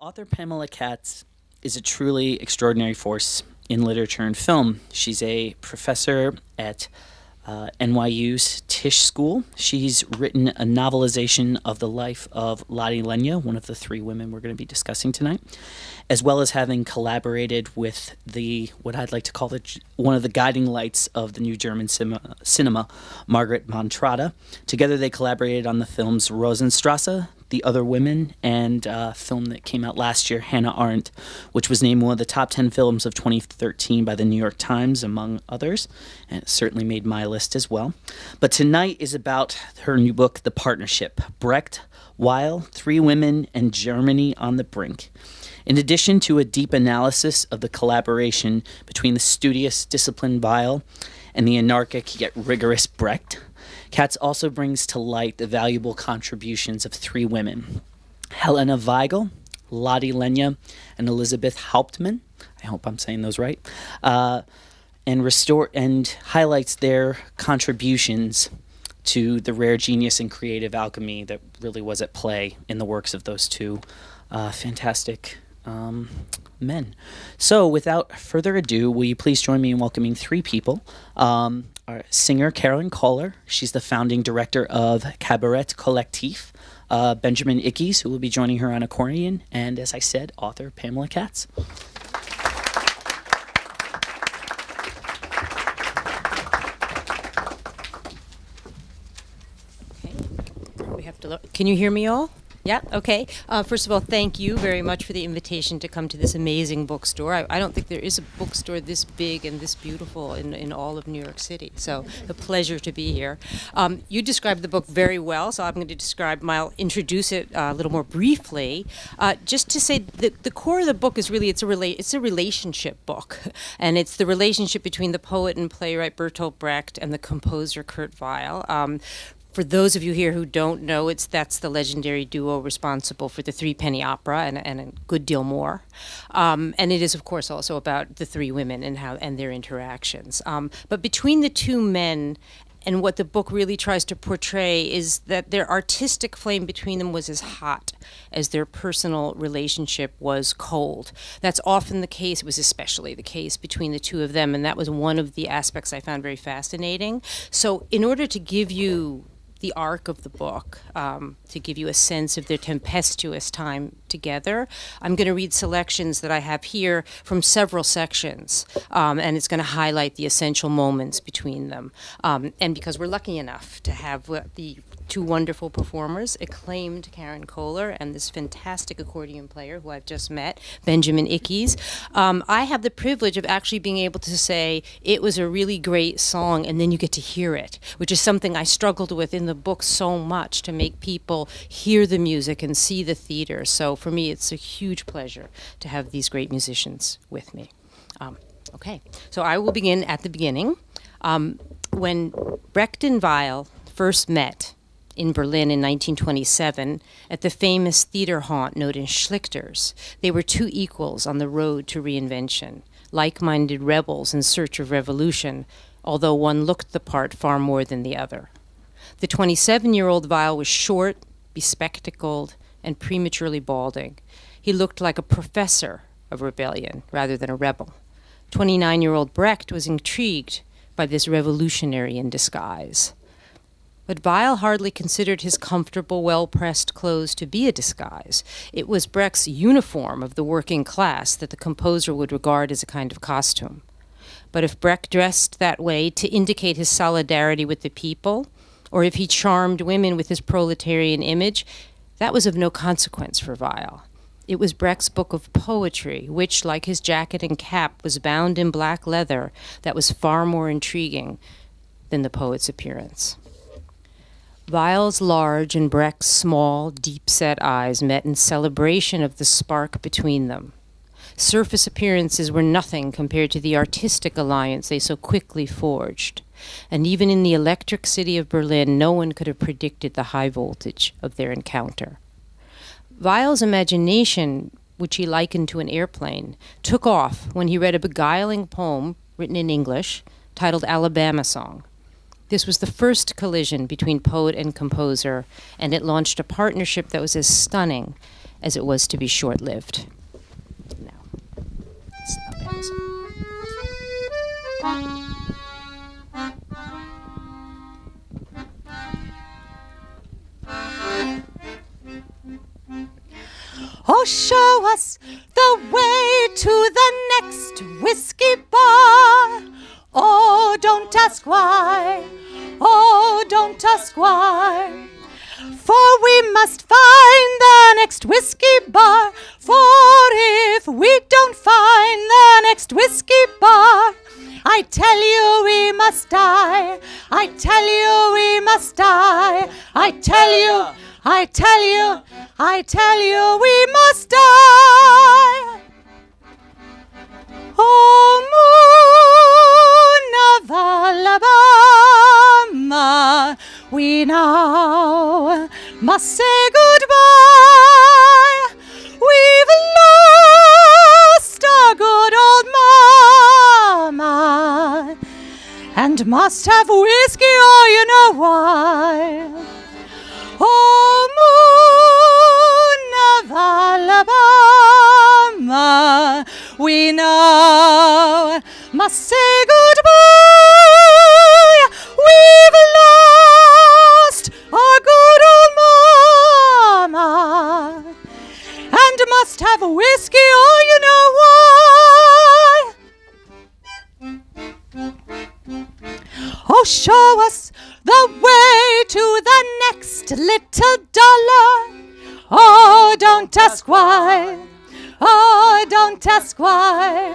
Author Pamela Katz is a truly extraordinary force in literature and film. She's a professor at NYU's Tisch School. She's written a novelization of the life of Lenya, one of the three women we're going to be discussing tonight, as well as having collaborated with what I'd like to call one of the guiding lights of the new German cinema, Margarethe von Trotta. Together they collaborated on the films Rosenstrasse, The Other Women, and a film that came out last year, Hannah Arendt, which was named one of the top 10 films of 2013 by the New York Times, among others, and it certainly made my list as well. But tonight is about her new book, The Partnership, Brecht, Weill, Three Women, and Germany on the Brink. In addition to a deep analysis of the collaboration between the studious, disciplined Weill and the anarchic yet rigorous Brecht, Katz also brings to light the valuable contributions of three women, Helene Weigel, Lenya, and Elizabeth Hauptmann. I hope I'm saying those right. And highlights their contributions to the rare genius and creative alchemy that really was at play in the works of those two fantastic men. So without further ado, will you please join me in welcoming three people. Our singer Caroline Kohler, she's the founding director of Cabaret Collectif. Benjamin Ickes, who will be joining her on accordion, and as I said, author Pamela Katz. Okay. We have to look. Can you hear me all? Yeah, okay. First of all, thank you very much for the invitation to come to this amazing bookstore. I don't think there is a bookstore this big and this beautiful in all of New York City, so a pleasure to be here. You described the book very well, so I'm going to I'll introduce it a little more briefly. Just to say that the core of the book is really, it's a relationship book, and it's the relationship between the poet and playwright Bertolt Brecht and the composer Kurt Weill. For those of you here who don't know, that's the legendary duo responsible for the Threepenny Opera and a good deal more. And it is, of course, also about the three women and their interactions. But between the two men, and what the book really tries to portray is that their artistic flame between them was as hot as their personal relationship was cold. That's often the case. It was especially the case between the two of them, and that was one of the aspects I found very fascinating. So in order to give you the arc of the book, to give you a sense of their tempestuous time together, I'm going to read selections that I have here from several sections, and it's going to highlight the essential moments between them. And because we're lucky enough to have the two wonderful performers, acclaimed Karen Kohler and this fantastic accordion player who I've just met, Benjamin Ickes. I have the privilege of actually being able to say it was a really great song, and then you get to hear it, which is something I struggled with in the book so much, to make people hear the music and see the theater. So for me, it's a huge pleasure to have these great musicians with me. Okay, so I will begin at the beginning. When Brecht and Weill first met in Berlin in 1927 at the famous theater haunt known as Schlichter's, they were two equals on the road to reinvention, like-minded rebels in search of revolution, although one looked the part far more than the other. The 27-year-old Weill was short, bespectacled, and prematurely balding. He looked like a professor of rebellion rather than a rebel. 29-year-old Brecht was intrigued by this revolutionary in disguise. But Weill hardly considered his comfortable, well-pressed clothes to be a disguise. It was Brecht's uniform of the working class that the composer would regard as a kind of costume. But if Brecht dressed that way to indicate his solidarity with the people, or if he charmed women with his proletarian image, that was of no consequence for Weill. It was Brecht's book of poetry, which, like his jacket and cap, was bound in black leather, that was far more intriguing than the poet's appearance. Weill's large and Brecht's small, deep-set eyes met in celebration of the spark between them. Surface appearances were nothing compared to the artistic alliance they so quickly forged. And even in the electric city of Berlin, no one could have predicted the high voltage of their encounter. Weill's imagination, which he likened to an airplane, took off when he read a beguiling poem written in English titled Alabama Song. This was the first collision between poet and composer, and it launched a partnership that was as stunning as it was to be short-lived. Now, Alabama song. Oh, show us the way to the next whiskey bar. Oh, don't ask why. Oh, don't ask why. For we must find the next whiskey bar. For if we don't find the next whiskey bar, I tell you we must die. I tell you we must die. I tell you, I tell you, I tell you we must die. Oh, moon of Alabama, we now must say goodbye. We've lost our good old mama and must have whiskey, oh, you know why. Oh, moon of Alabama, we now must say goodbye. We've lost our good old mama and must have whiskey, oh, you know why. Oh, show us the way to the next little dollar. Oh, don't ask why. Oh, don't ask why.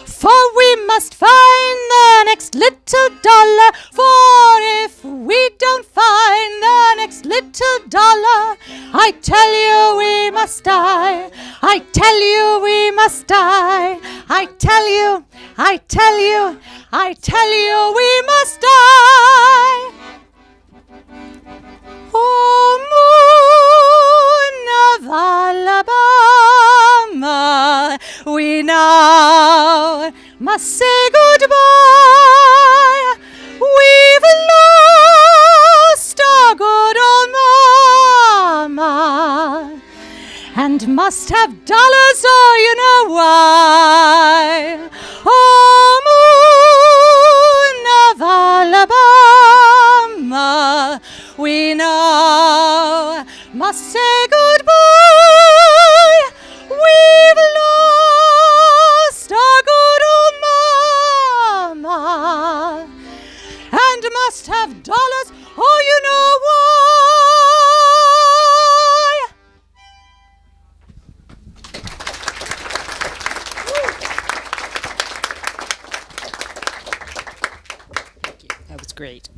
For we must find the next little dollar. For if we don't find the next little dollar, I tell you we must die. I tell you we must die. I tell you, I tell you, I tell you we must die. Oh, moon of Alabama, we now must say goodbye. We've lost our good old mama and must have dollars, oh, you know why. Oh, moon of Alabama, we now must say goodbye. We've lost our good old mama and must have dollars, oh, you know why. That was great.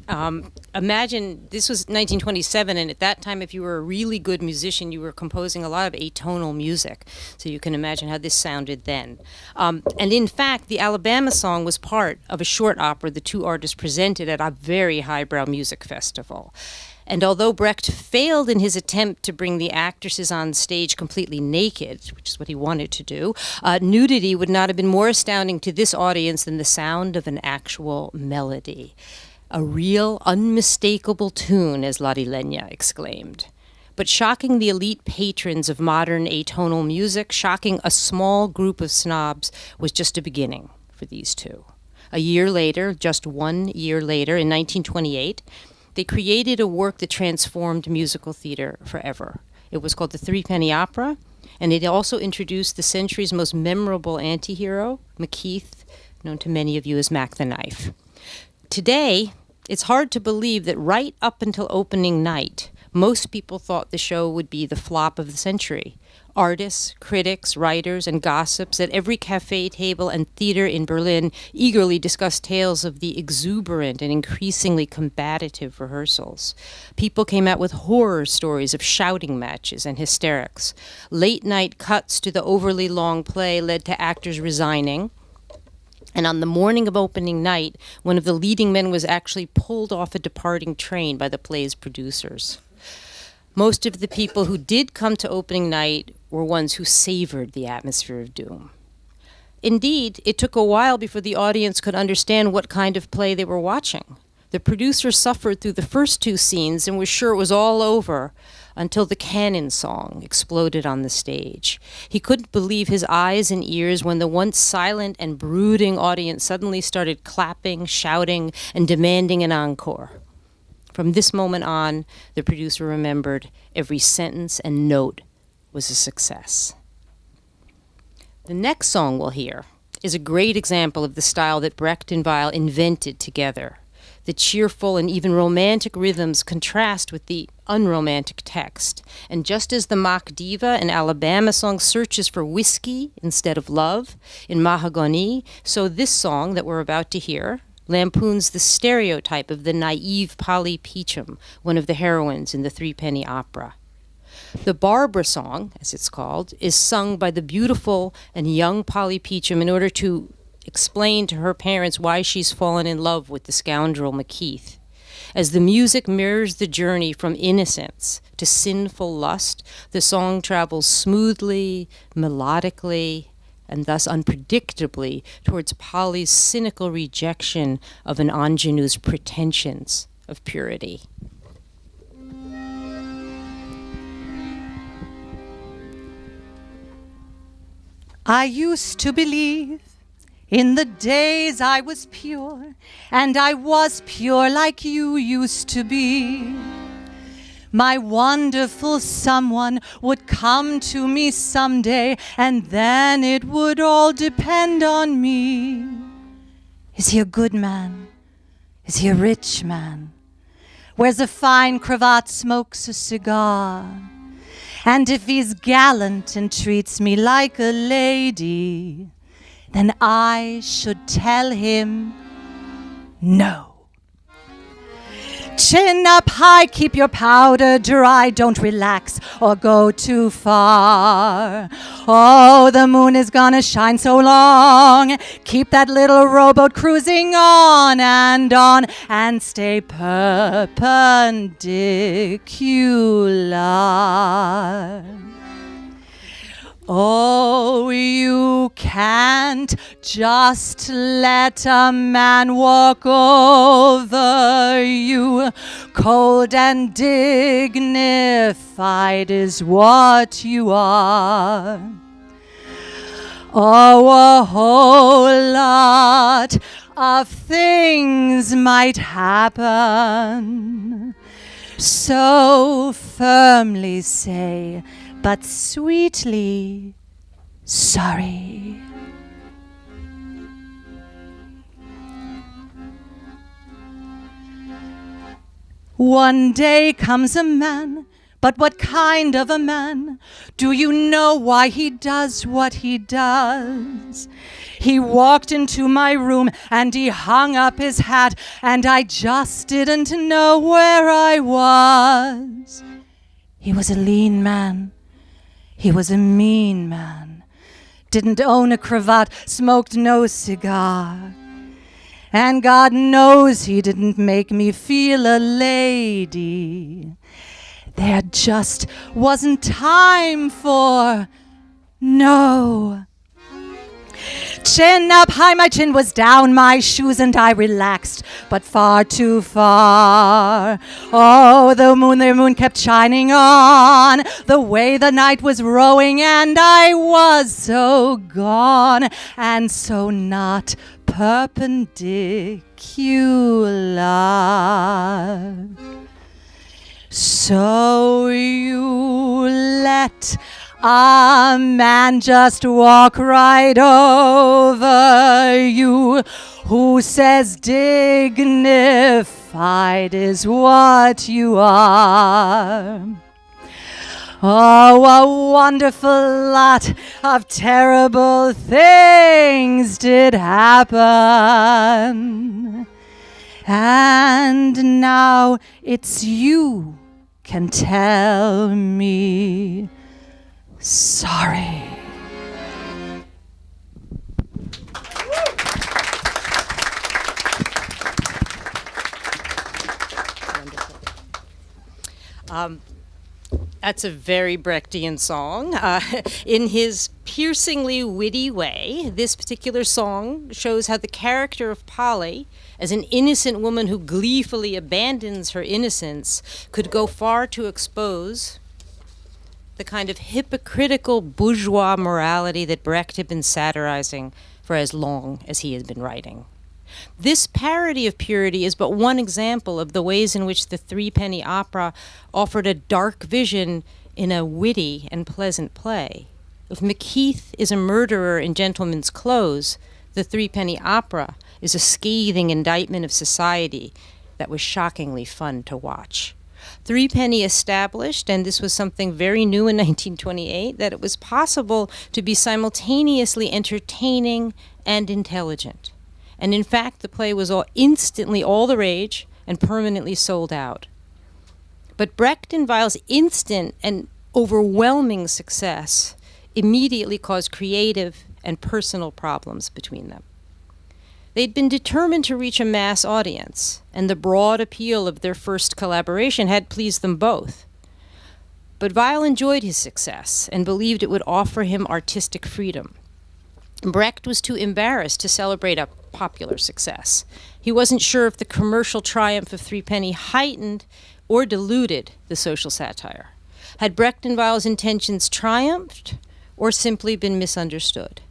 Imagine this was 1927, and at that time, if you were a really good musician, you were composing a lot of atonal music. So you can imagine how this sounded then. And in fact, the Alabama song was part of a short opera the two artists presented at a very highbrow music festival. And although Brecht failed in his attempt to bring the actresses on stage completely naked, which is what he wanted to do, nudity would not have been more astounding to this audience than the sound of an actual melody. A real, unmistakable tune, as Lenya exclaimed. But shocking the elite patrons of modern atonal music, shocking a small group of snobs, was just a beginning for these two. A year later, just 1 year later, in 1928, they created a work that transformed musical theater forever. It was called the Threepenny Opera, and it also introduced the century's most memorable anti-hero, Macheath, known to many of you as Mack the Knife. Today, it's hard to believe that right up until opening night, most people thought the show would be the flop of the century. Artists, critics, writers, and gossips at every cafe table and theater in Berlin eagerly discussed tales of the exuberant and increasingly combative rehearsals. People came out with horror stories of shouting matches and hysterics. Late-night cuts to the overly long play led to actors resigning. And on the morning of opening night, one of the leading men was actually pulled off a departing train by the play's producers. Most of the people who did come to opening night were ones who savored the atmosphere of doom. Indeed, it took a while before the audience could understand what kind of play they were watching. The producer suffered through the first two scenes and was sure it was all over until the cannon song exploded on the stage. He couldn't believe his eyes and ears when the once silent and brooding audience suddenly started clapping, shouting, and demanding an encore. From this moment on, the producer remembered every sentence and note was a success. The next song we'll hear is a great example of the style that Brecht and Weill invented together. The cheerful and even romantic rhythms contrast with the unromantic text. And just as the Mack diva in Alabama song searches for whiskey instead of love in Mahagoni, so this song that we're about to hear lampoons the stereotype of the naive Polly Peachum, one of the heroines in the Threepenny Opera. The Barbara song, as it's called, is sung by the beautiful and young Polly Peachum in order to explain to her parents why she's fallen in love with the scoundrel McKeith. As the music mirrors the journey from innocence to sinful lust, the song travels smoothly, melodically, and thus unpredictably towards Polly's cynical rejection of an ingenue's pretensions of purity. I used to believe in the days I was pure, and I was pure like you used to be. My wonderful someone would come to me someday, and then it would all depend on me. Is he a good man? Is he a rich man? Wears a fine cravat, smokes a cigar. And if he's gallant and treats me like a lady, then I should tell him no. Chin up high, keep your powder dry, don't relax or go too far. Oh, the moon is gonna shine so long. Keep that little rowboat cruising on and stay perpendicular. Oh, you can't just let a man walk over you. Cold and dignified is what you are. Oh, a whole lot of things might happen. So firmly say, but sweetly, sorry. One day comes a man, but what kind of a man? Do you know why he does what he does? He walked into my room and he hung up his hat, and I just didn't know where I was. He was a lean man. He was a mean man, didn't own a cravat, smoked no cigar. And God knows he didn't make me feel a lady. There just wasn't time for no. Chin up high, my chin was down my shoes, and I relaxed, but far too far. Oh, the moon kept shining on, the way the night was rowing, and I was so gone, and so not perpendicular. So you let a man just walk right over you, who says dignified is what you are. Oh, a wonderful lot of terrible things did happen. And now it's you can tell me sorry. That's a very Brechtian song. In his piercingly witty way, this particular song shows how the character of Polly, as an innocent woman who gleefully abandons her innocence, could go far to expose the kind of hypocritical bourgeois morality that Brecht had been satirizing for as long as he had been writing. This parody of purity is but one example of the ways in which the Threepenny Opera offered a dark vision in a witty and pleasant play. If Macheath is a murderer in gentleman's clothes, the Threepenny Opera is a scathing indictment of society that was shockingly fun to watch. Threepenny established, and this was something very new in 1928, that it was possible to be simultaneously entertaining and intelligent. And in fact, the play was instantly all the rage and permanently sold out. But Brecht and Weill's instant and overwhelming success immediately caused creative and personal problems between them. They'd been determined to reach a mass audience, and the broad appeal of their first collaboration had pleased them both. But Weill enjoyed his success and believed it would offer him artistic freedom. Brecht was too embarrassed to celebrate a popular success. He wasn't sure if the commercial triumph of Threepenny heightened or diluted the social satire. Had Brecht and Weill's intentions triumphed or simply been misunderstood?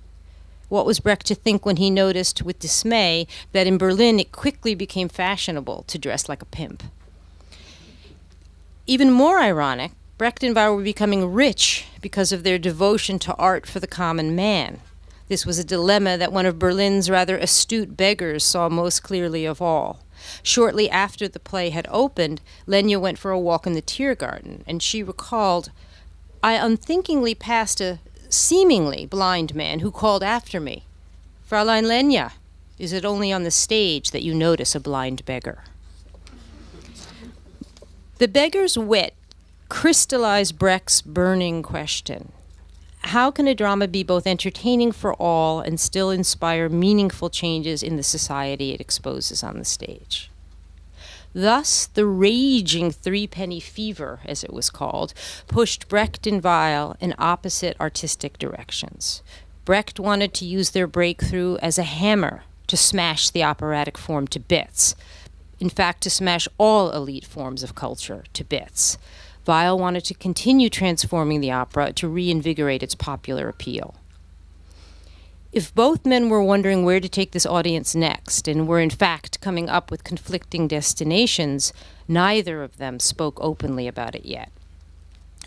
What was Brecht to think when he noticed with dismay that in Berlin it quickly became fashionable to dress like a pimp? Even more ironic, Brecht and Weill were becoming rich because of their devotion to art for the common man. This was a dilemma that one of Berlin's rather astute beggars saw most clearly of all. Shortly after the play had opened, Lenya went for a walk in the Tiergarten, and she recalled, "I unthinkingly passed a seemingly blind man who called after me, 'Fräulein Lenya, is it only on the stage that you notice a blind beggar?'" The beggar's wit crystallized Brecht's burning question. How can a drama be both entertaining for all and still inspire meaningful changes in the society it exposes on the stage? Thus, the raging Threepenny fever, as it was called, pushed Brecht and Weill in opposite artistic directions. Brecht wanted to use their breakthrough as a hammer to smash the operatic form to bits. In fact, to smash all elite forms of culture to bits. Weill wanted to continue transforming the opera to reinvigorate its popular appeal. If both men were wondering where to take this audience next and were in fact coming up with conflicting destinations, neither of them spoke openly about it yet.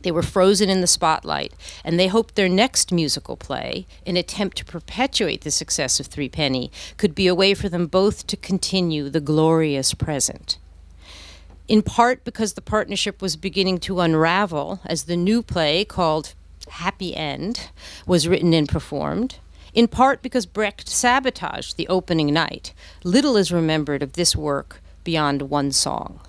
They were frozen in the spotlight, and they hoped their next musical play, in attempt to perpetuate the success of Threepenny, could be a way for them both to continue the glorious present. In part because the partnership was beginning to unravel as the new play, called Happy End, was written and performed. In part because Brecht sabotaged the opening night. Little is remembered of this work beyond one song.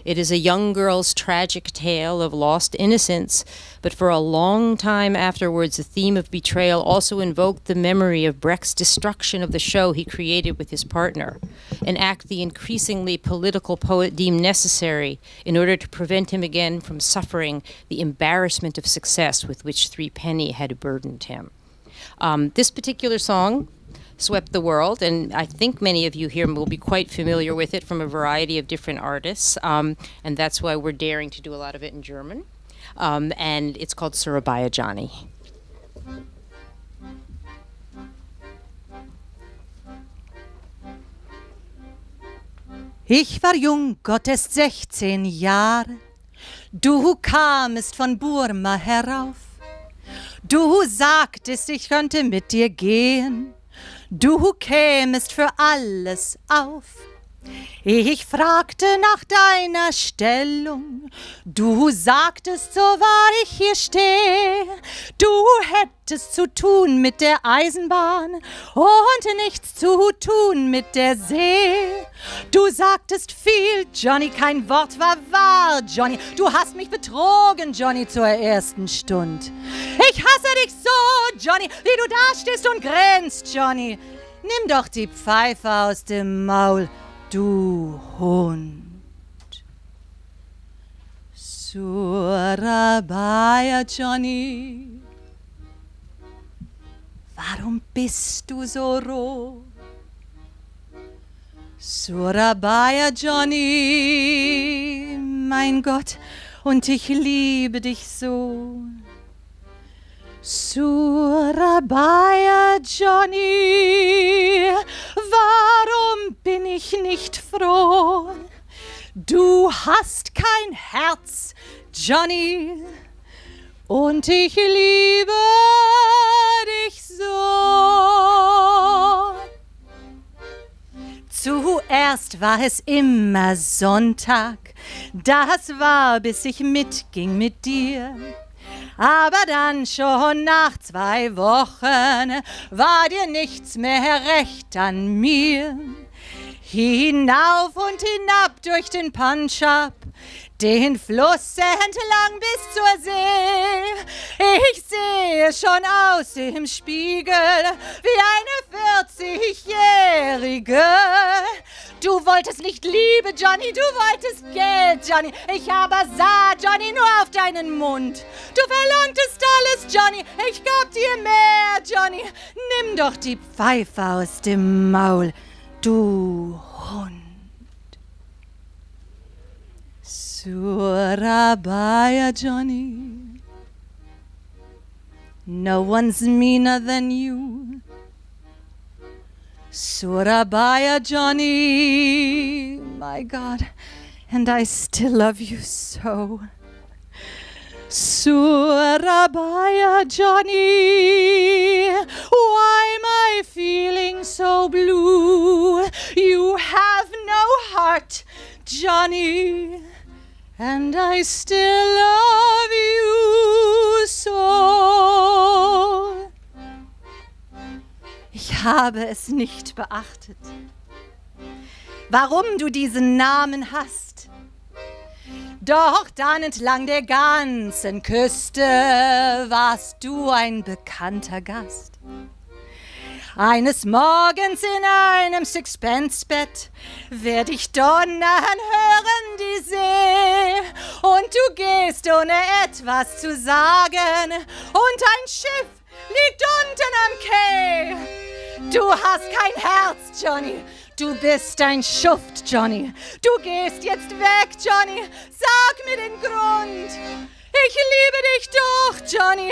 It is a young girl's tragic tale of lost innocence, but for a long time afterwards, the theme of betrayal also invoked the memory of Brecht's destruction of the show he created with his partner, an act the increasingly political poet deemed necessary in order to prevent him again from suffering the embarrassment of success with which Threepenny had burdened him. This particular song swept the world, and I think many of you here will be quite familiar with it from a variety of different artists, and that's why we're daring to do a lot of it in German. And it's called Surabaya Johnny. Ich war jung, Gott ist 16 Jahre. Du kamest von Burma herauf. Du sagtest, ich könnte mit dir gehen. Du kämest für alles auf. Ich fragte nach deiner Stellung. Du sagtest, so wahr ich hier stehe. Du hättest zu tun mit der Eisenbahn und nichts zu tun mit der See. Du sagtest viel, Johnny, kein Wort war wahr, Johnny. Du hast mich betrogen, Johnny, zur ersten Stund. Ich hasse dich so, Johnny, wie du da stehst und grinst, Johnny. Nimm doch die Pfeife aus dem Maul, du Hund. Surabaya Johnny, warum bist du so roh? Surabaya Johnny, mein Gott, und ich liebe dich so. Surabaya Johnny, warum bin ich nicht froh? Du hast kein Herz, Johnny, und ich liebe dich so. Zuerst war es immer Sonntag, das war, bis ich mitging mit dir. Aber dann schon nach 2 Wochen war dir nichts mehr recht an mir. Hinauf und hinab durch den Punjab, den Fluss entlang bis zur See. Ich sehe schon aus im Spiegel wie eine 40-Jährige. Du wolltest nicht Liebe, Johnny, du wolltest Geld, Johnny. Ich aber sah, Johnny, nur auf deinen Mund. Du verlangtest alles, Johnny, ich gab dir mehr, Johnny. Nimm doch die Pfeife aus dem Maul, du Hund. Surabaya Johnny, no one's meaner than you. Surabaya Johnny, my God, and I still love you so. Surabaya Johnny, why am I feeling so blue? You have no heart, Johnny, and I still love you so. Ich habe es nicht beachtet, warum du diesen Namen hast. Doch dann entlang der ganzen Küste warst du ein bekannter Gast. Eines Morgens in einem Sixpence-Bett werd ich donnern hören die See. Und du gehst ohne etwas zu sagen und ein Schiff liegt unten am Quai. Du hast kein Herz, Johnny. Du bist ein Schuft, Johnny. Du gehst jetzt weg, Johnny. Sag mir den Grund. Ich liebe dich doch, Johnny.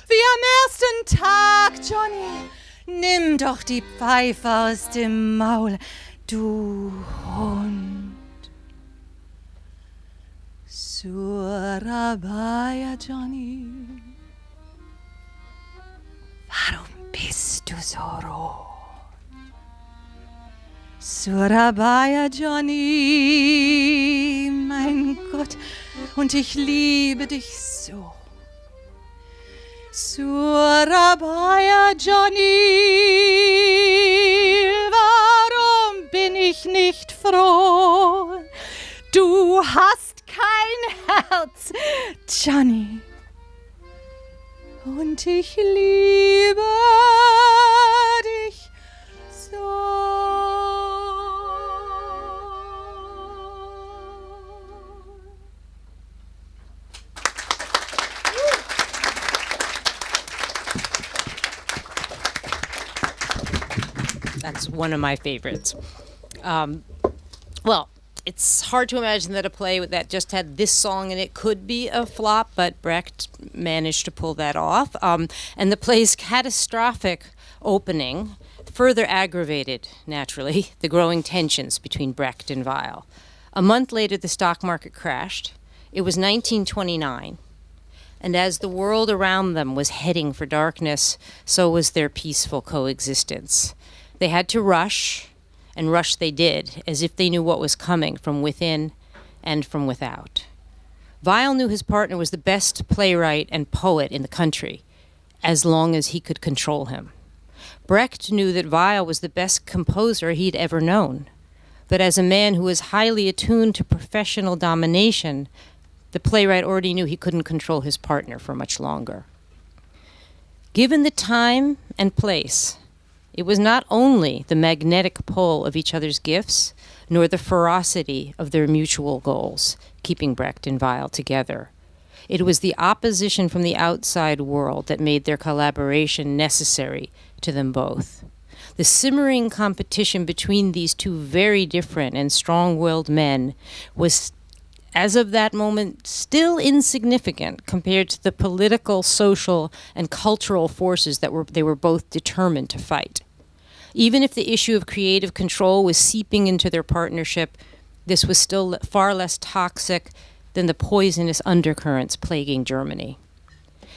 Wie am ersten Tag, Johnny. Nimm doch die Pfeife aus dem Maul, du Hund. Surabaya Johnny, warum bist du so rot? Surabaya Johnny, mein Gott, und ich liebe dich so. Surabaya Johnny, warum bin ich nicht froh? Du hast kein Herz, Johnny, und ich liebe dich so. That's one of my favorites. Well, it's hard to imagine that a play that just had this song in it could be a flop, but Brecht managed to pull that off. And the play's catastrophic opening further aggravated, naturally, the growing tensions between Brecht and Weill. A month later, the stock market crashed. It was 1929. And as the world around them was heading for darkness, so was their peaceful coexistence. They had to rush, and rush they did, as if they knew what was coming from within and from without. Weill knew his partner was the best playwright and poet in the country, as long as he could control him. Brecht knew that Weill was the best composer he'd ever known. But as a man who was highly attuned to professional domination, the playwright already knew he couldn't control his partner for much longer. Given the time and place, it was not only the magnetic pull of each other's gifts, nor the ferocity of their mutual goals, keeping Brecht and Weill together. It was the opposition from the outside world that made their collaboration necessary to them both. The simmering competition between these two very different and strong-willed men was as of that moment, still insignificant compared to the political, social, and cultural forces that they were both determined to fight. Even if the issue of creative control was seeping into their partnership, this was still far less toxic than the poisonous undercurrents plaguing Germany.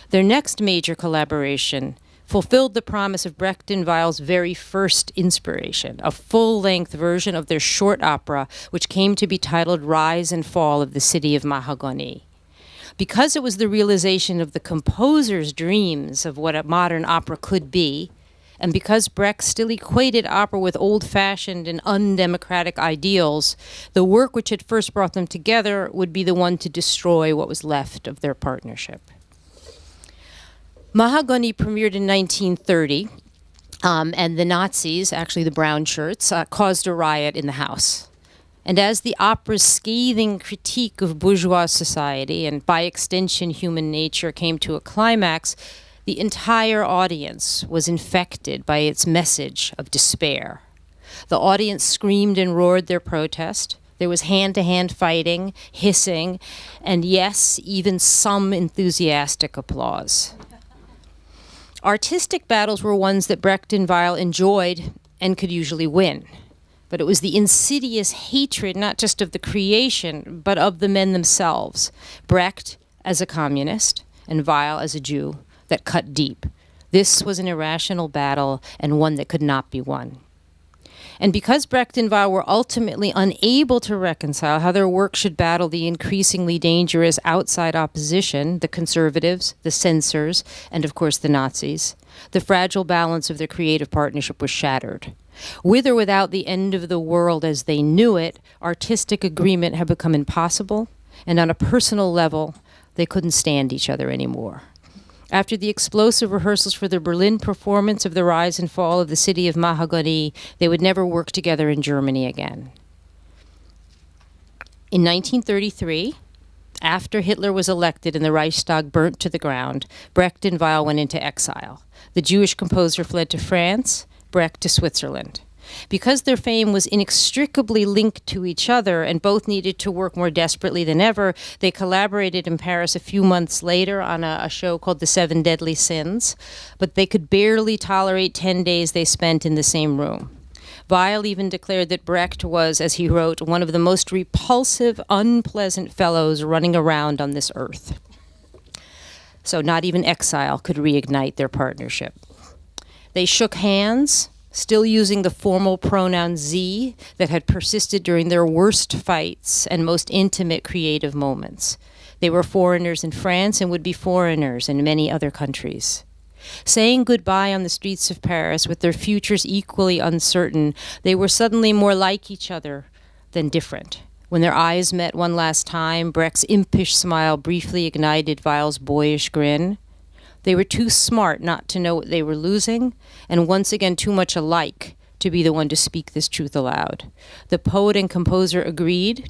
Their next major collaboration fulfilled the promise of Brecht and Weill's very first inspiration, a full-length version of their short opera, which came to be titled Rise and Fall of the City of Mahagoni. Because it was the realization of the composer's dreams of what a modern opera could be, and because Brecht still equated opera with old-fashioned and undemocratic ideals, the work which had first brought them together would be the one to destroy what was left of their partnership. Mahagoni premiered in 1930, and the Nazis, actually the brown shirts, caused a riot in the house. And as the opera's scathing critique of bourgeois society, and by extension human nature, came to a climax, the entire audience was infected by its message of despair. The audience screamed and roared their protest. There was hand-to-hand fighting, hissing, and yes, even some enthusiastic applause. Artistic battles were ones that Brecht and Weill enjoyed and could usually win. But it was the insidious hatred, not just of the creation, but of the men themselves, Brecht as a communist and Weill as a Jew, that cut deep. This was an irrational battle and one that could not be won. And because Brecht and Weill were ultimately unable to reconcile how their work should battle the increasingly dangerous outside opposition, the conservatives, the censors, and of course the Nazis, the fragile balance of their creative partnership was shattered. With or without the end of the world as they knew it, artistic agreement had become impossible, and on a personal level, they couldn't stand each other anymore. After the explosive rehearsals for the Berlin performance of The Rise and Fall of the City of Mahagoni, they would never work together in Germany again. In 1933, after Hitler was elected and the Reichstag burnt to the ground, Brecht and Weill went into exile. The Jewish composer fled to France, Brecht to Switzerland. Because their fame was inextricably linked to each other and both needed to work more desperately than ever, they collaborated in Paris a few months later on a show called The Seven Deadly Sins, but they could barely tolerate 10 days they spent in the same room. Weill even declared that Brecht was, as he wrote, one of the most repulsive, unpleasant fellows running around on this earth. So not even exile could reignite their partnership. They shook hands, still using the formal pronoun Sie that had persisted during their worst fights and most intimate creative moments. They were foreigners in France and would be foreigners in many other countries. Saying goodbye on the streets of Paris with their futures equally uncertain, they were suddenly more like each other than different. When their eyes met one last time, Brecht's impish smile briefly ignited Weill's boyish grin. They were too smart not to know what they were losing, and once again too much alike to be the one to speak this truth aloud. The poet and composer agreed,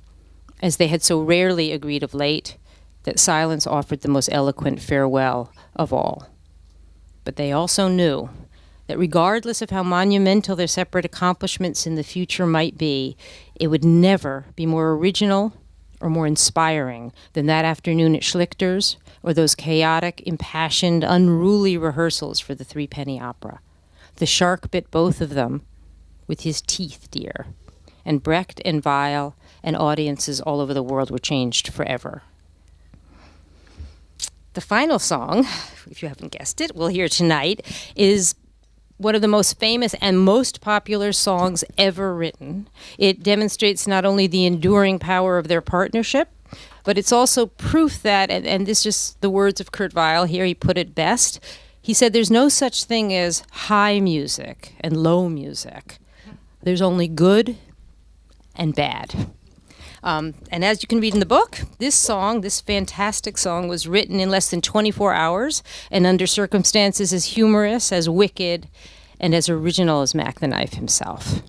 as they had so rarely agreed of late, that silence offered the most eloquent farewell of all. But they also knew that regardless of how monumental their separate accomplishments in the future might be, it would never be more original or more inspiring than that afternoon at Schlichter's, or those chaotic, impassioned, unruly rehearsals for the Threepenny Opera. The shark bit both of them with his teeth, dear. And Brecht and Weill and audiences all over the world were changed forever. The final song, if you haven't guessed it, we'll hear tonight, is one of the most famous and most popular songs ever written. It demonstrates not only the enduring power of their partnership, but it's also proof that, and this is just the words of Kurt Weill here, he put it best. He said, there's no such thing as high music and low music. There's only good and bad. And as you can read in the book, this song, this fantastic song, was written in less than 24 hours and under circumstances as humorous, as wicked, and as original as Mack the Knife himself.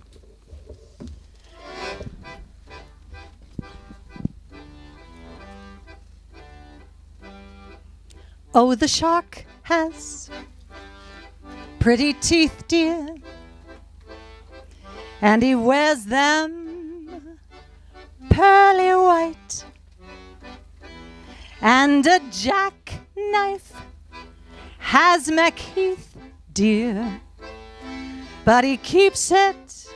Oh, the shark has pretty teeth, dear, and he wears them pearly white. and a jackknife has Macheath, dear, but he keeps it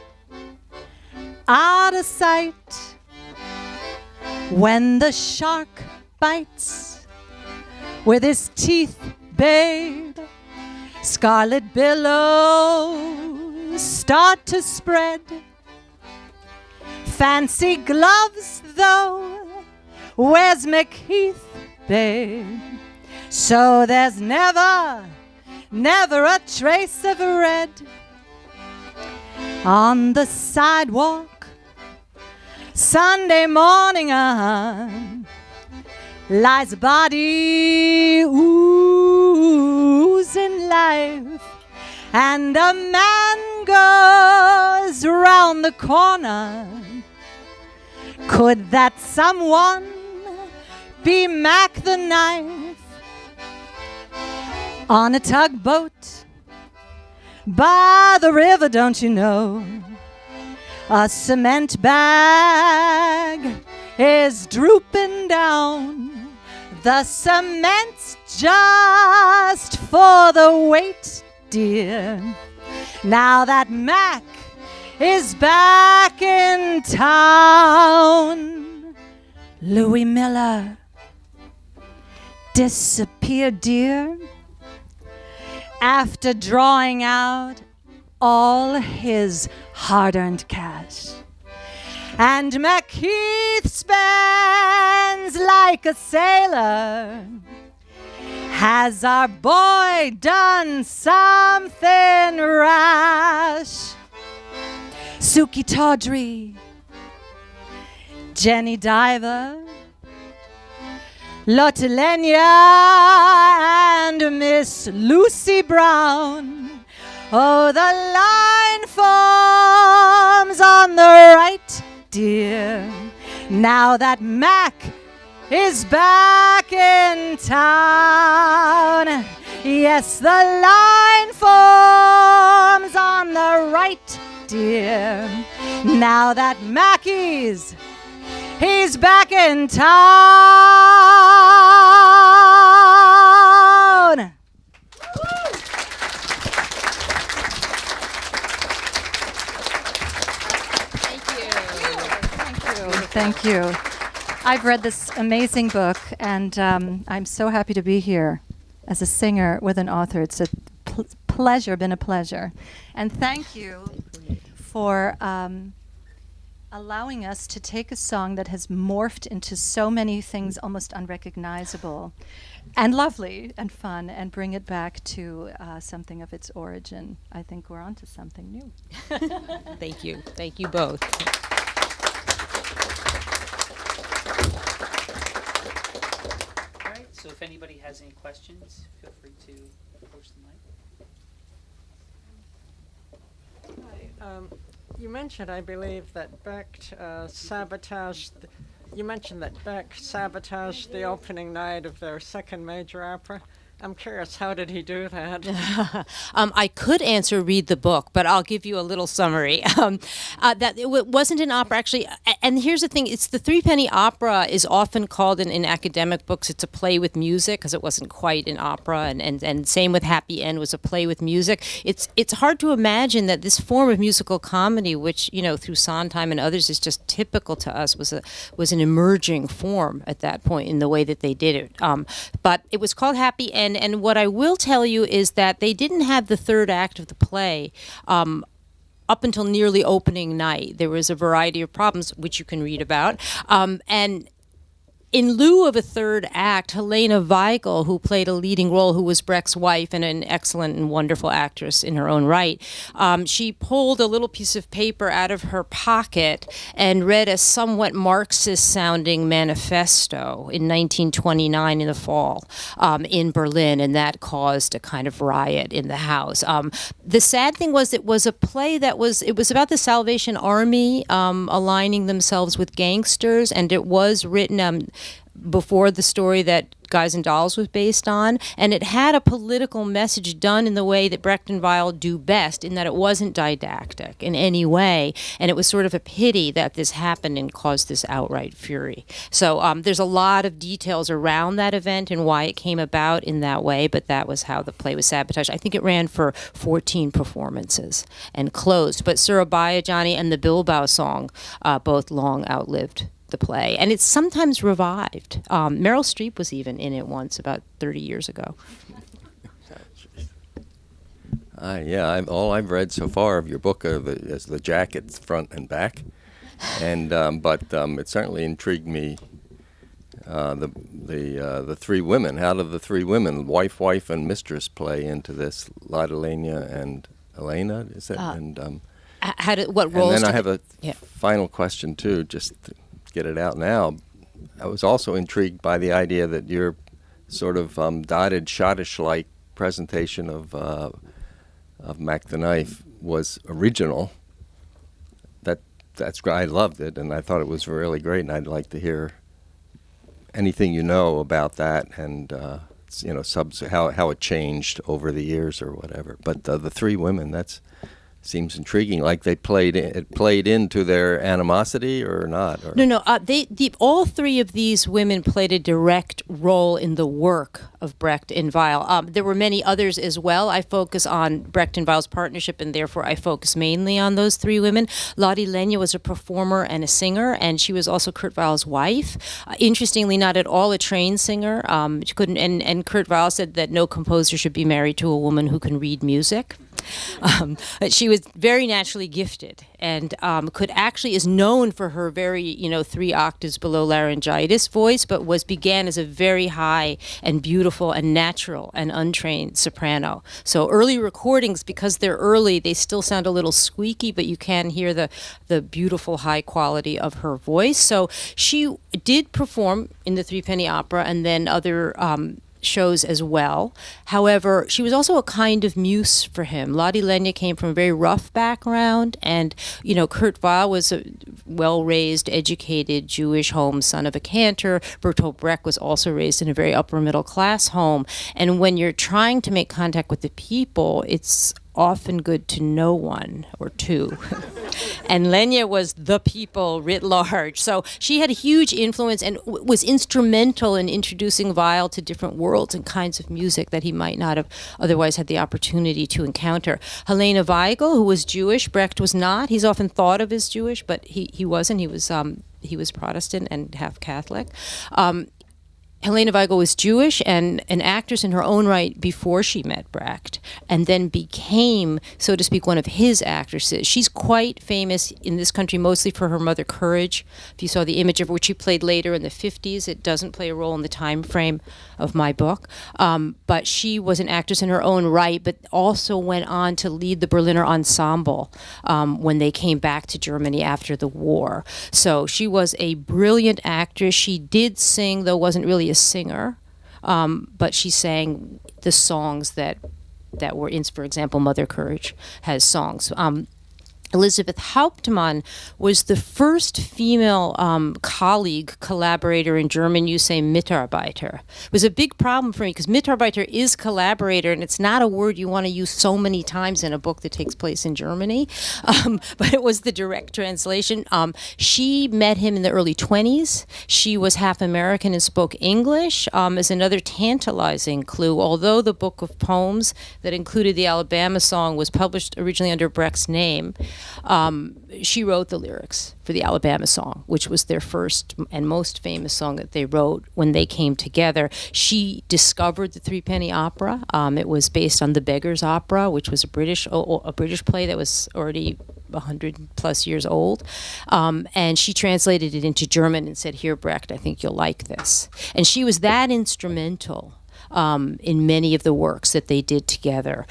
out of sight. When the shark bites with his teeth, babe, scarlet billows start to spread. Fancy gloves, though, where's Macheath, babe? So there's never a trace of red. On the sidewalk, Sunday morning, lies a body oozing life, and a man goes round the corner. Could that someone be Mack the Knife? On a tugboat by the river, don't you know, a cement bag is drooping down. The cement's just for the weight, dear. Now that Mack is back in town. Louis Miller disappeared, dear, after drawing out all his hard-earned cash. And Macheath spends like a sailor. Has our boy done something rash? Suki Tawdry, Jenny Diver, Lotte, Lenya, and Miss Lucy Brown. Oh, the line forms on the right, dear, now that Mack is back in town. Yes, the line forms on the right, dear, now that Mackie's he's back in town. Thank you. I've read this amazing book, and I'm so happy to be here as a singer with an author. It's a pleasure, been a pleasure. And thank you for allowing us to take a song that has morphed into so many things almost unrecognizable and lovely and fun, and bring it back to something of its origin. I think we're onto something new. Thank you. Thank you both. All right, so if anybody has any questions, feel free to approach the mic. Hi. You mentioned, I believe, that Brecht sabotaged. You mentioned that Brecht sabotaged the opening night of their second major opera. I'm curious, how did he do that? I could answer read the book, but I'll give you a little summary. That it wasn't an opera, actually. And here's the thing. It's the Threepenny Opera is often called in academic books, it's a play with music, because it wasn't quite an opera. And same with Happy End was a play with music. It's hard to imagine that this form of musical comedy, which, you know, through Sondheim and others is just typical to us, was an emerging form at that point in the way that they did it. But it was called Happy End. And what I will tell you is that they didn't have the third act of the play up until nearly opening night. There was a variety of problems, which you can read about. And in lieu of a third act, Helene Weigel, who played a leading role, who was Brecht's wife and an excellent and wonderful actress in her own right, she pulled a little piece of paper out of her pocket and read a somewhat Marxist-sounding manifesto in 1929 in the fall in Berlin, and that caused a kind of riot in the house. The sad thing was it was a play that was about the Salvation Army aligning themselves with gangsters, and it was written before the story that Guys and Dolls was based on, and it had a political message done in the way that Brecht and Weill do best, in that it wasn't didactic in any way, and it was sort of a pity that this happened and caused this outright fury. So there's a lot of details around that event and why it came about in that way, but that was how the play was sabotaged. I think it ran for 14 performances and closed, but Surabaya Johnny and the Bilbao song both long outlived the play, and it's sometimes revived. Meryl Streep was even in it once, about 30 years ago. All I've read so far of your book is the jackets, front and back, and but it certainly intrigued me. The three women. How did the three women, wife, and mistress, play into this? Lotte, Lenya, and Elena. Is that What roles? And then I have a final question too, just to get it out now. I was also intrigued by the idea that your sort of dotted, schottish-like presentation of Mack the Knife was original. That's great. I loved it, and I thought it was really great. And I'd like to hear anything you know about that, and how it changed over the years or whatever. But the three women, that's seems intriguing. Like it played into their animosity or not? Or? No. All three of these women played a direct role in the work of Brecht and Weill. There were many others as well. I focus on Brecht and Weill's partnership, and therefore I focus mainly on those three women. Lotte Lenya was a performer and a singer, and she was also Kurt Weill's wife. Interestingly, not at all a trained singer. She couldn't. And Kurt Weill said that no composer should be married to a woman who can read music. She was very naturally gifted, and is known for her very 3 octaves below laryngitis voice, but began as a very high and beautiful and natural and untrained soprano. So early recordings, because they're early, they still sound a little squeaky, but you can hear the beautiful high quality of her voice. So she did perform in the Threepenny Opera and then other shows as well. However, she was also a kind of muse for him. Lotte Lenya came from a very rough background, and Kurt Weill was a well-raised, educated Jewish home, son of a cantor. Bertolt Brecht was also raised in a very upper middle class home. And when you're trying to make contact with the people, it's often good to know one or two. And Lenya was the people writ large. So she had a huge influence and was instrumental in introducing Weill to different worlds and kinds of music that he might not have otherwise had the opportunity to encounter. Helene Weigel, who was Jewish, Brecht was not. He's often thought of as Jewish, but he wasn't. He was Protestant and half Catholic. Helene Weigel was Jewish and an actress in her own right before she met Brecht, and then became, so to speak, one of his actresses. She's quite famous in this country, mostly for her mother, Courage. If you saw the image of her, which she played later in the 50s, it doesn't play a role in the time frame of my book. But she was an actress in her own right, but also went on to lead the Berliner Ensemble when they came back to Germany after the war. So she was a brilliant actress. She did sing, though wasn't really a singer, but she sang the songs that were in, for example, Mother Courage has songs. Elizabeth Hauptmann was the first female collaborator in German. You say Mitarbeiter. It was a big problem for me because Mitarbeiter is collaborator, and it's not a word you want to use so many times in a book that takes place in Germany. But it was the direct translation. She met him in the early 20s. She was half American and spoke English. As another tantalizing clue, although the book of poems that included the Alabama song was published originally under Brecht's name, she wrote the lyrics for the Alabama song, which was their first and most famous song that they wrote when they came together. She discovered the Threepenny Opera. It was based on the Beggar's Opera, which was a British play that was already 100 plus years old. And she translated it into German and said, "Here, Brecht, I think you'll like this." And she was that instrumental in many of the works that they did together.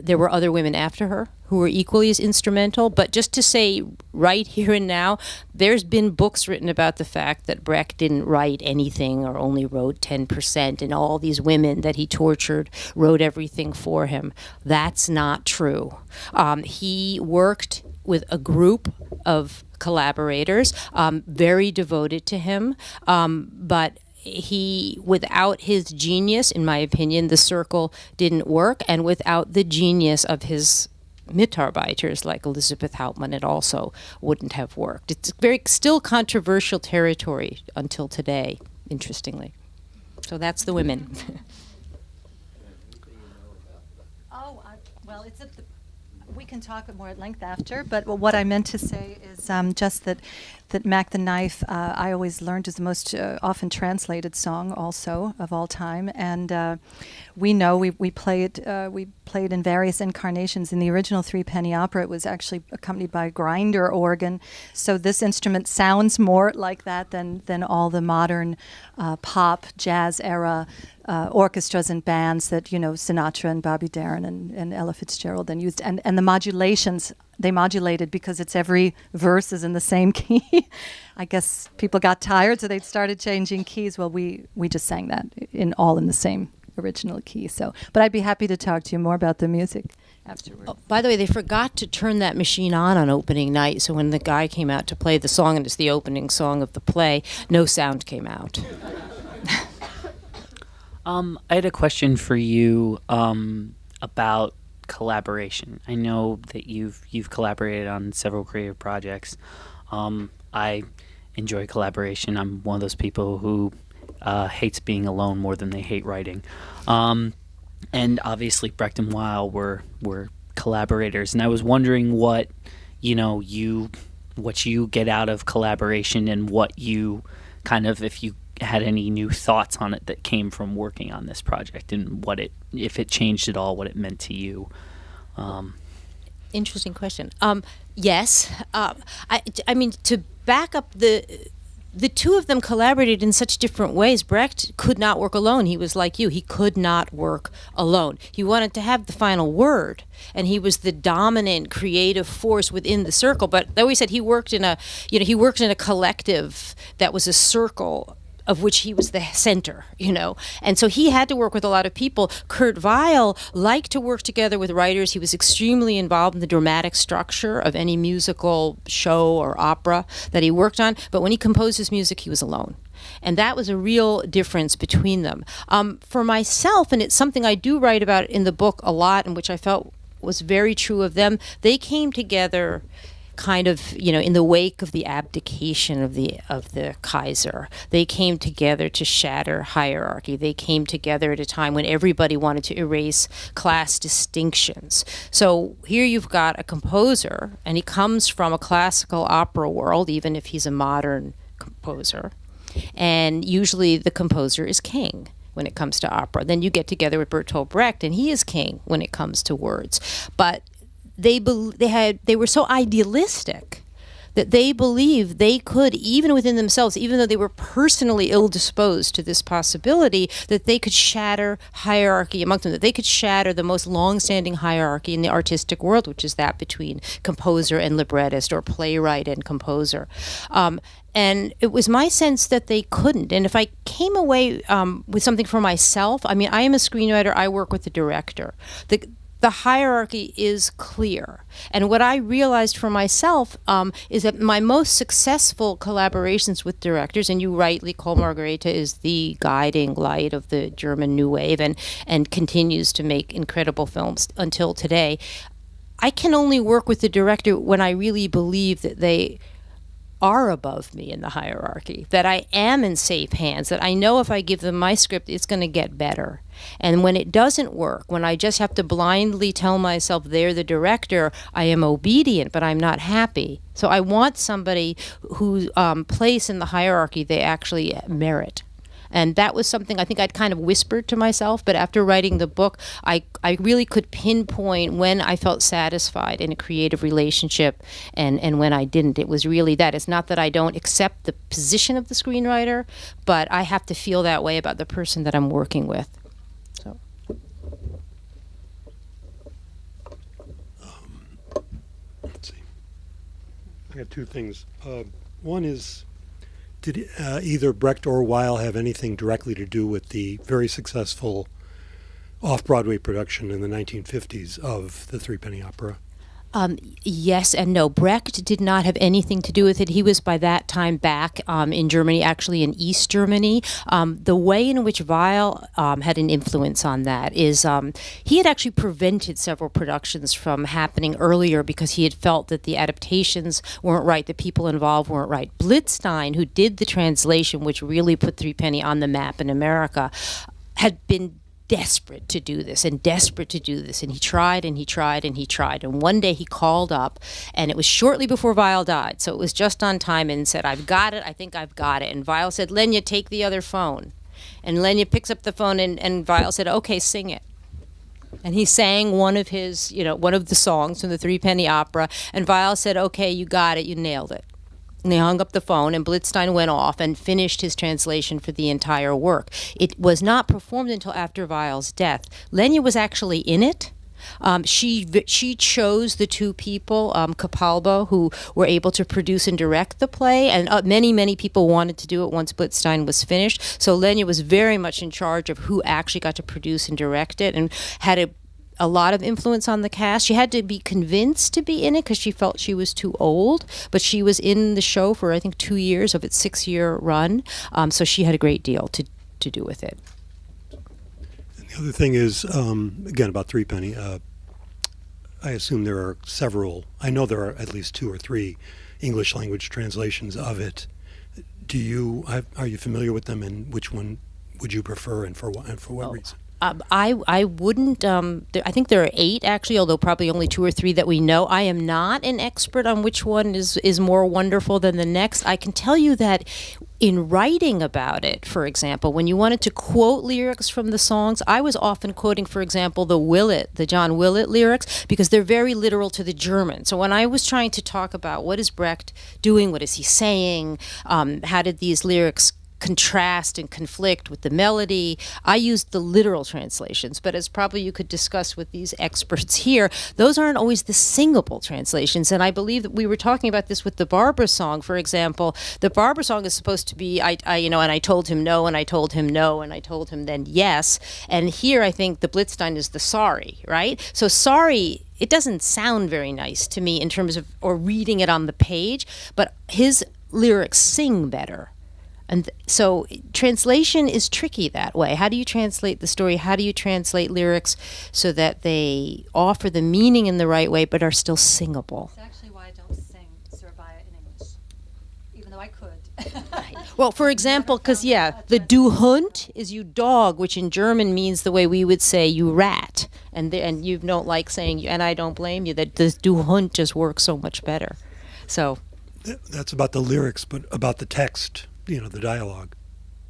There were other women after her who were equally as instrumental, but just to say right here and now, there's been books written about the fact that Brecht didn't write anything or only wrote 10%, and all these women that he tortured wrote everything for him. That's not true. He worked with a group of collaborators, very devoted to him, but without his genius, in my opinion, the circle didn't work, and without the genius of his Mitarbeiters like Elizabeth Hauptmann, it also wouldn't have worked. It's still controversial territory until today, interestingly. So that's the women. Well, we can talk more at length after, but what I meant to say is just that Mack the Knife, I always learned, is the most often translated song also of all time, and we know we play it in various incarnations. In the original Threepenny Opera, it was actually accompanied by a grinder organ, so this instrument sounds more like that than all the modern pop, jazz era orchestras and bands that, Sinatra and Bobby Darin and Ella Fitzgerald then used. And the modulations, they modulated because it's every verse is in the same key. I guess people got tired, so they started changing keys. Well, we just sang that in the same original key. So, but I'd be happy to talk to you more about the music afterwards. Oh, by the way, they forgot to turn that machine on opening night, so when the guy came out to play the song, and it's the opening song of the play, no sound came out. I had a question for you about collaboration. I know that you've collaborated on several creative projects. I enjoy collaboration. I'm one of those people who hates being alone more than they hate writing. And obviously Brecht and Weill were collaborators, and I was wondering what you get out of collaboration, and what you kind of, if you had any new thoughts on it that came from working on this project, and if it changed at all, what it meant to you. Interesting question. Yes. I mean, to back up, the two of them collaborated in such different ways. Brecht could not work alone. He was like you. He could not work alone. He wanted to have the final word, and he was the dominant creative force within the circle. But they always said he worked in a collective that was a circle of which he was the center, and so he had to work with a lot of people. Kurt Weill liked to work together with writers. He was extremely involved in the dramatic structure of any musical show or opera that he worked on, but when he composed his music, he was alone. And that was a real difference between them. For myself, and it's something I do write about in the book a lot, and which I felt was very true of them, they came together kind of, in the wake of the abdication of the Kaiser. They came together to shatter hierarchy. They came together at a time when everybody wanted to erase class distinctions. So here you've got a composer, and he comes from a classical opera world, even if he's a modern composer. And usually the composer is king when it comes to opera. Then you get together with Bertolt Brecht, and he is king when it comes to words. But they were so idealistic that they believed they could, even within themselves, even though they were personally ill-disposed to this possibility, that they could shatter hierarchy amongst them, that they could shatter the most long-standing hierarchy in the artistic world, which is that between composer and librettist, or playwright and composer. And it was my sense that they couldn't. And if I came away with something for myself, I mean, I am a screenwriter, I work with the director. The hierarchy is clear. And what I realized for myself is that my most successful collaborations with directors, and you rightly call Margarethe is the guiding light of the German New Wave, and continues to make incredible films until today. I can only work with the director when I really believe that they are above me in the hierarchy, that I am in safe hands, that I know if I give them my script, it's going to get better. And when it doesn't work, when I just have to blindly tell myself they're the director, I am obedient, but I'm not happy. So I want somebody whose place in the hierarchy they actually merit. And that was something I think I'd kind of whispered to myself, but after writing the book, I really could pinpoint when I felt satisfied in a creative relationship and when I didn't. It was really that. It's not that I don't accept the position of the screenwriter, but I have to feel that way about the person that I'm working with. So. Let's see. I got two things. One is, did either Brecht or Weill have anything directly to do with the very successful off-Broadway production in the 1950s of the Threepenny Opera? Yes and no. Brecht did not have anything to do with it. He was by that time back in Germany, actually in East Germany. The way in which Weill had an influence on that is he had actually prevented several productions from happening earlier because he had felt that the adaptations weren't right, the people involved weren't right. Blitzstein, who did the translation, which really put Threepenny on the map in America, had been desperate to do this and desperate to do this, and he tried and he tried and he tried, and one day he called up, and it was shortly before Weill died, so it was just on time, and said, "I've got it, I think I've got it." And Weill said, "Lenya, take the other phone." And Lenya picks up the phone, and Weill said, "Okay, sing it." And he sang one of his, one of the songs from the Threepenny Opera, and Weill said, "Okay, you got it, you nailed it." And they hung up the phone, and Blitzstein went off and finished his translation for the entire work. It was not performed until after Weill's death. Lenya was actually in it. She chose the two people, Capalbo, who were able to produce and direct the play, and many people wanted to do it once Blitzstein was finished. So Lenya was very much in charge of who actually got to produce and direct it, and had a lot of influence on the cast. She had to be convinced to be in it because she felt she was too old, but she was in the show for I think 2 years of its 6-year run, so she had a great deal to do with it. And the other thing is, again, about Threepenny, I assume there are several, I know there are at least 2 or 3 English language translations of it. Are you familiar with them, and which one would you prefer, and for what reason? I wouldn't. I think there are 8 actually, although probably only 2 or 3 that we know. I am not an expert on which one is more wonderful than the next. I can tell you that in writing about it, for example, when you wanted to quote lyrics from the songs, I was often quoting, for example, the John Willett lyrics, because they're very literal to the German. So when I was trying to talk about what is Brecht doing, what is he saying, how did these lyrics contrast and conflict with the melody, I used the literal translations, but as probably you could discuss with these experts here, those aren't always the singable translations. And I believe that we were talking about this with the Barbara song, for example. The Barbara song is supposed to be, and I told him no, and I told him no, and I told him then yes. And here I think the Blitzstein is the sorry, right? So sorry, it doesn't sound very nice to me in terms of, or reading it on the page, but his lyrics sing better. And so translation is tricky that way. How do you translate the story? How do you translate lyrics so that they offer the meaning in the right way but are still singable? That's actually why I don't sing Surabaya in English, even though I could. Well, for example, because, the du Hund is you dog, which in German means the way we would say you rat. And you don't like saying, and I don't blame you, that the du Hund just works so much better. So That's about the lyrics, but about the text, the dialogue.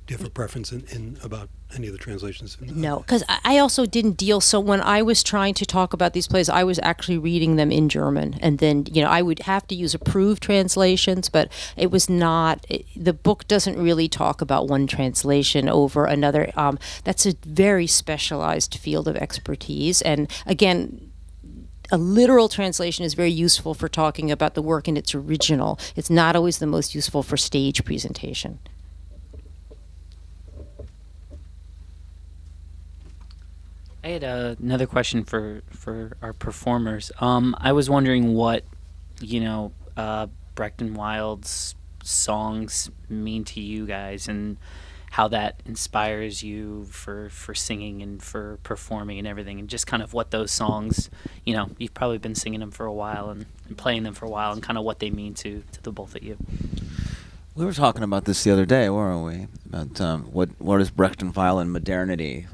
Do you have a preference in about any of the translations? No, because I also didn't deal. So when I was trying to talk about these plays, I was actually reading them in German, and then I would have to use approved translations. But it was not. The book doesn't really talk about one translation over another. That's a very specialized field of expertise, and again, a literal translation is very useful for talking about the work in its original. It's not always the most useful for stage presentation. I had another question for our performers. I was wondering what, Brecht and Weill's songs mean to you guys, and how that inspires you for singing and for performing and everything, and just kind of what those songs, you've probably been singing them for a while and playing them for a while, and kind of what they mean to the both of you. We were talking about this the other day, weren't we? About what is Brecht and Weill in modernity?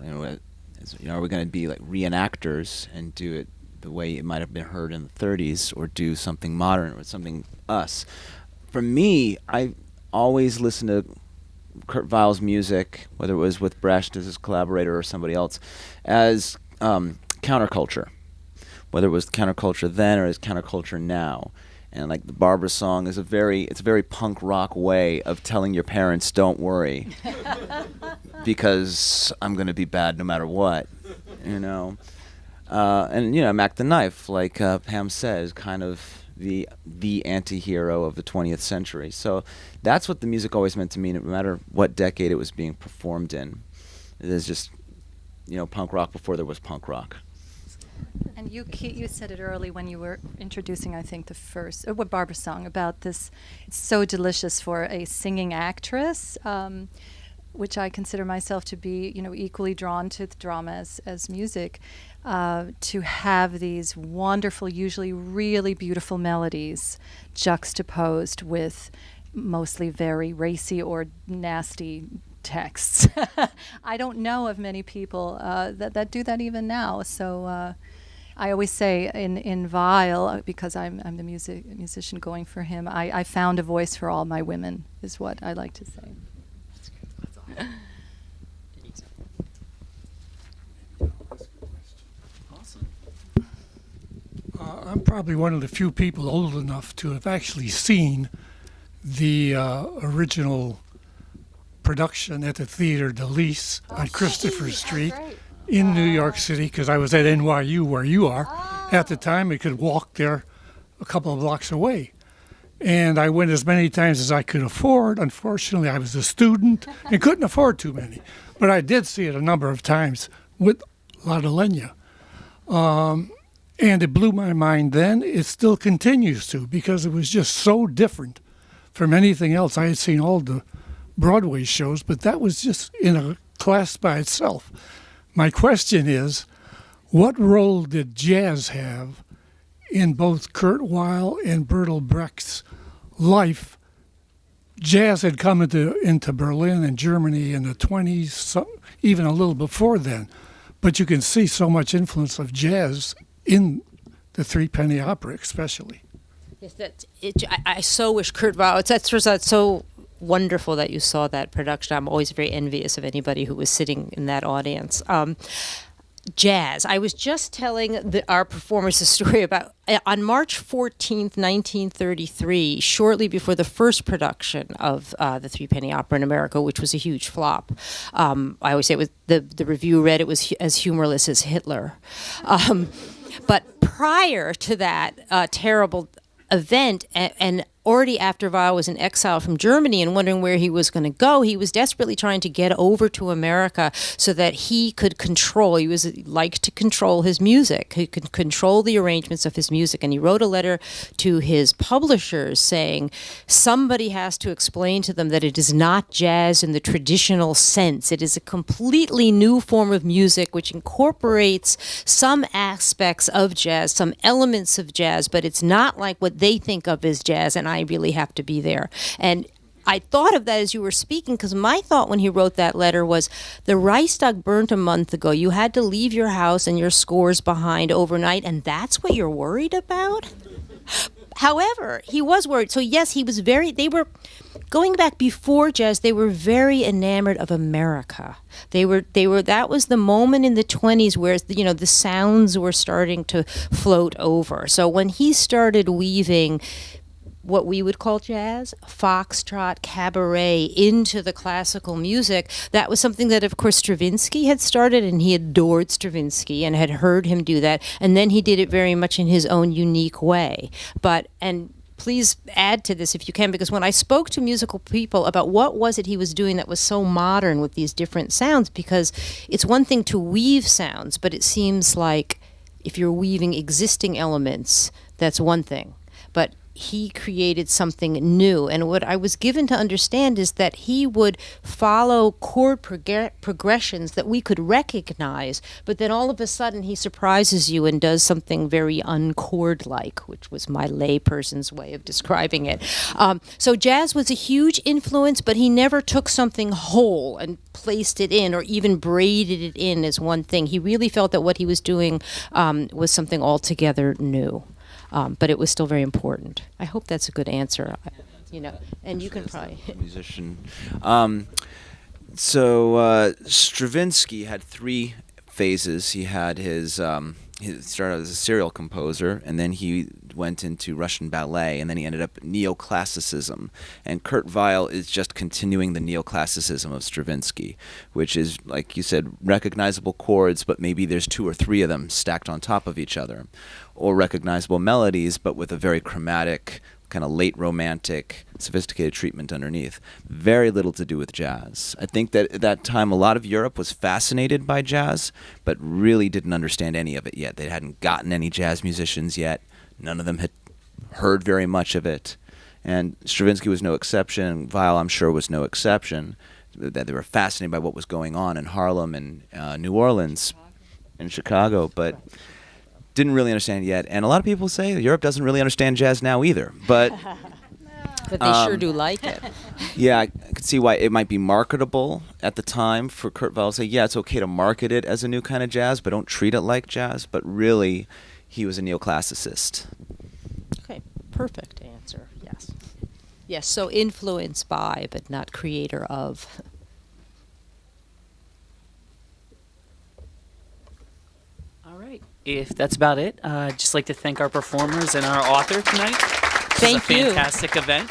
Are we going to be like reenactors and do it the way it might have been heard in the 30s, or do something modern or something us? For me, I always listen to Kurt Weill's music, whether it was with Brecht as his collaborator or somebody else, as counterculture, whether it was counterculture then or as counterculture now. And like the Barbara song is it's a very punk rock way of telling your parents, don't worry, because I'm going to be bad no matter what, And Mack the Knife, like Pam says, kind of the anti-hero of the 20th century. So that's what the music always meant to me, no matter what decade it was being performed in. It is just, punk rock before there was punk rock. And And you said it early when you were introducing, I think, the first, what Barbara's song about this. It's so delicious for a singing actress, which I consider myself to be, equally drawn to the drama as music, to have these wonderful, usually really beautiful melodies juxtaposed with mostly very racy or nasty texts. I don't know of many people that do that even now. So I always say in Weill, because I'm the musician going for him, I found a voice for all my women, is what I like to say. Awesome. I'm probably one of the few people old enough to have actually seen the original production at the Theater Talese on Christopher Street in New York City, because I was at NYU where you are. At the time, I could walk there a couple of blocks away. And I went as many times as I could afford. Unfortunately, I was a student and couldn't afford too many. But I did see it a number of times with Lotte Lenya. And it blew my mind then. It still continues to, because it was just so different from anything else. I had seen all the Broadway shows, but that was just in a class by itself. My question is, what role did jazz have in both Kurt Weill and Bertolt Brecht's life? Jazz had come into Berlin and Germany in the 20s, even a little before then. But you can see so much influence of jazz in the Threepenny Opera, especially. Yes, I so wish Kurt Weill. That's so wonderful that you saw that production. I'm always very envious of anybody who was sitting in that audience. Jazz. I was just telling our performers a story about on March 14th, 1933, shortly before the first production of the Threepenny Opera in America, which was a huge flop. I always say it was the review read it was as humorless as Hitler. But prior to that terrible event, and already after Weill was in exile from Germany and wondering where he was going to go, he was desperately trying to get over to America so that he could control. He liked to control his music. He could control the arrangements of his music. And he wrote a letter to his publishers saying, somebody has to explain to them that it is not jazz in the traditional sense. It is a completely new form of music which incorporates some aspects of jazz, some elements of jazz, but it's not like what they think of as jazz, and I really have to be there. And I thought of that as you were speaking, because my thought when he wrote that letter was, the Reichstag burnt a month ago. You had to leave your house and your scores behind overnight, and that's what you're worried about? However, he was worried. So yes, they were going back before jazz, they were very enamored of America. That was the moment in the 20s where, the sounds were starting to float over. So when he started weaving what we would call jazz, foxtrot, cabaret, into the classical music, that was something that, of course, Stravinsky had started, and he adored Stravinsky and had heard him do that. And then he did it very much in his own unique way. And please add to this if you can, because when I spoke to musical people about what was it he was doing that was so modern with these different sounds, because it's one thing to weave sounds, but it seems like if you're weaving existing elements, that's one thing. But he created something new. And what I was given to understand is that he would follow chord progressions that we could recognize, but then all of a sudden he surprises you and does something very unchord-like, which was my layperson's way of describing it. So jazz was a huge influence, but he never took something whole and placed it in or even braided it in as one thing. He really felt that what he was doing was something altogether new. But it was still very important. I hope that's a good answer. And you can probably musician. So Stravinsky had three phases. He had he started as a serial composer, and then he went into Russian ballet, and then he ended up neoclassicism. And Kurt Weill is just continuing the neoclassicism of Stravinsky, which is, like you said, recognizable chords, but maybe there's two or three of them stacked on top of each other, or recognizable melodies, but with a very chromatic, kind of late romantic, sophisticated treatment underneath. Very little to do with jazz. I think that at that time a lot of Europe was fascinated by jazz, but really didn't understand any of it yet. They hadn't gotten any jazz musicians yet. None of them had heard very much of it. And Stravinsky was no exception. Weill, I'm sure, was no exception. That they were fascinated by what was going on in Harlem and New Orleans and Chicago, but didn't really understand it yet. And a lot of people say that Europe doesn't really understand jazz now either. But But they sure do like it. yeah, I could see why it might be marketable at the time for Kurt Weill to say, yeah, it's okay to market it as a new kind of jazz, but don't treat it like jazz. But really, he was a neoclassicist. Okay, perfect answer. Yes. Yes, so influenced by, but not creator of. All right. If that's about it, I'd just like to thank our performers and our author tonight. This Thank is a you. fantastic event.